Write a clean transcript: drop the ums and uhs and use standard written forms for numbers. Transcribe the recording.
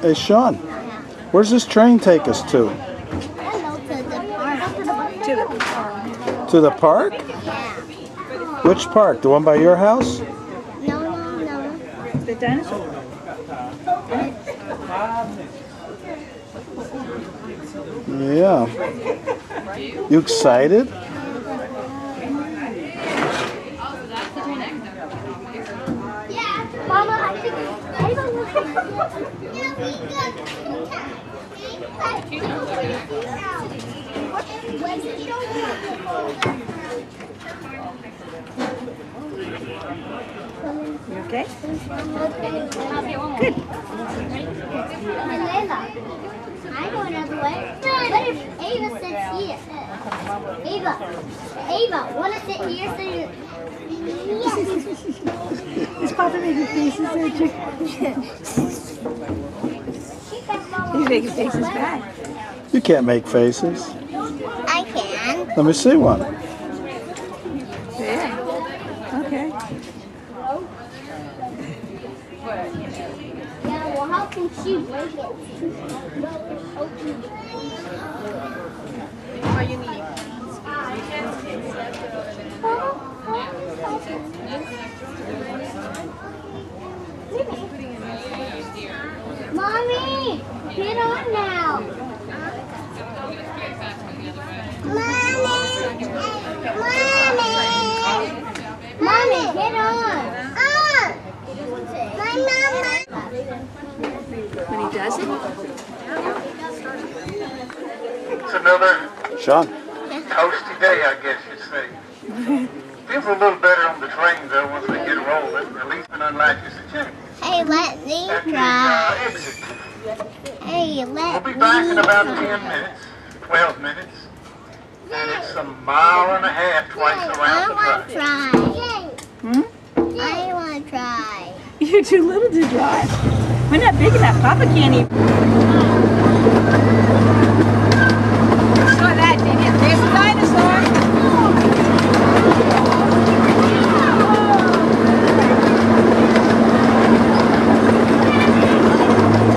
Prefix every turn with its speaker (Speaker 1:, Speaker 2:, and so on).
Speaker 1: Hey, Sean, where's this train take us to?
Speaker 2: Hello to the park.
Speaker 3: To the park.
Speaker 1: To the park?
Speaker 2: Yeah.
Speaker 1: Which park? The one by your house?
Speaker 2: No.
Speaker 3: The dinosaur.
Speaker 1: Yeah. You excited?
Speaker 2: Yeah. Mama, I think
Speaker 3: You okay?
Speaker 2: Good. I go another way. What if Ava sits here? Ava, wanna sit here so you...
Speaker 3: Is Papa making faces at you? He's making faces back.
Speaker 1: You can't make faces.
Speaker 2: I can.
Speaker 1: Let me see one.
Speaker 3: Yeah. Okay.
Speaker 2: Yeah, well, how can she break it?
Speaker 4: All you need.
Speaker 2: Mommy, get on now. Mommy, get on. My mama.
Speaker 3: When he does it,
Speaker 5: It's another
Speaker 1: Sean.
Speaker 5: toasty day, I guess you'd say. Feels a little better on the train, though, once they get rolling. The policeman unlatches the chain.
Speaker 2: Hey, let me
Speaker 5: At the
Speaker 2: try.
Speaker 5: exit.
Speaker 2: Hey,
Speaker 5: We'll
Speaker 2: let
Speaker 5: be
Speaker 2: me
Speaker 5: back in about
Speaker 2: try.
Speaker 5: 10 minutes, 12 minutes. And it's a mile and a half twice around the
Speaker 2: I
Speaker 5: track.
Speaker 2: want to try. I want to try.
Speaker 3: you're too little to drive. We're not big enough. Papa can't even.